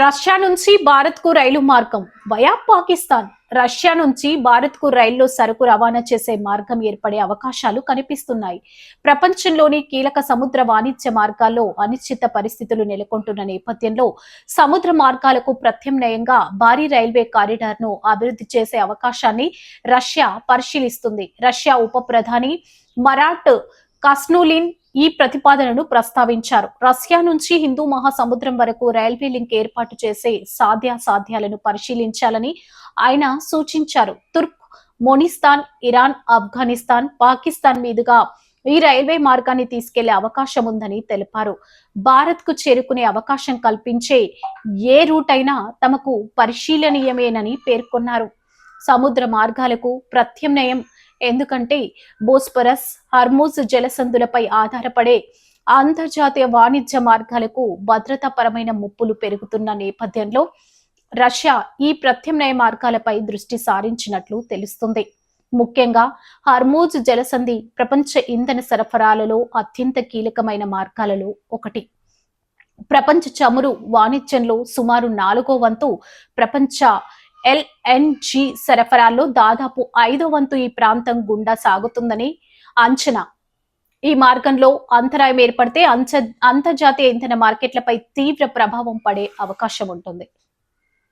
Russia నుంచి భారత్ కు రైలు మార్గం వయా పాకిస్తాన్. రష్యా నుంచి భారత్ కు రైల్లో సరుకు రవాణా చేసే మార్గం ఏర్పడే అవకాశాలు కనిపిస్తున్నాయి. ప్రపంచంలోని కీలక సముద్ర వాణిజ్య మార్గాల్లో అనిశ్చిత పరిస్థితులు నెలకొంటున్న నేపథ్యంలో సముద్ర మార్గాలకు ప్రత్యామ్నాయంగా భారీ రైల్వే కారిడార్ ను అభివృద్ధి చేసే అవకాశాన్ని రష్యా పరిశీలిస్తుంది. రష్యా ఉప ప్రధాని మరాట్ కస్నూలిన్ ఈ ప్రతిపాదనను ప్రస్తావించారు. రష్యా నుంచి హిందూ మహాసముద్రం వరకు రైల్వే లింక్ ఏర్పాటు చేసే సాధ్యాసాధ్యాలను పరిశీలించాలని ఆయన సూచించారు. తుర్క్ మొనిస్తాన్, ఇరాన్, ఆఫ్ఘనిస్తాన్, పాకిస్తాన్ మీదుగా ఈ రైల్వే మార్గాన్ని తీసుకెళ్లే అవకాశం ఉందని తెలిపారు. భారత్ కు చేరుకునే అవకాశం కల్పించే ఏ రూట్ అయినా తమకు పరిశీలనీయమేనని పేర్కొన్నారు. సముద్ర మార్గాలకు ప్రత్యామ్నాయం ఎందుకంటే బోస్పరస్, హర్మూజ్ జలసంధులపై ఆధారపడే అంతర్జాతీయ వాణిజ్య మార్గాలకు భద్రతాపరమైన ముప్పులు పెరుగుతున్న నేపథ్యంలో రష్యా ఈ ప్రత్యామ్నాయ మార్గాలపై దృష్టి సారించినట్లు తెలుస్తుంది. ముఖ్యంగా హర్మూజ్ జలసంధి ప్రపంచ ఇంధన సరఫరాలలో అత్యంత కీలకమైన మార్గాలలో ఒకటి. ప్రపంచ చమురు వాణిజ్యంలో సుమారు 4వ వంతు, ప్రపంచ ఎల్ఎన్జి సరఫరాల్లో దాదాపు 5వ వంతు ఈ ప్రాంతం గుండా సాగుతుందని అంచనా. ఈ మార్గంలో అంతరాయం ఏర్పడితే అంతర్జాతీయ ఇంధన మార్కెట్లపై తీవ్ర ప్రభావం పడే అవకాశం ఉంటుంది.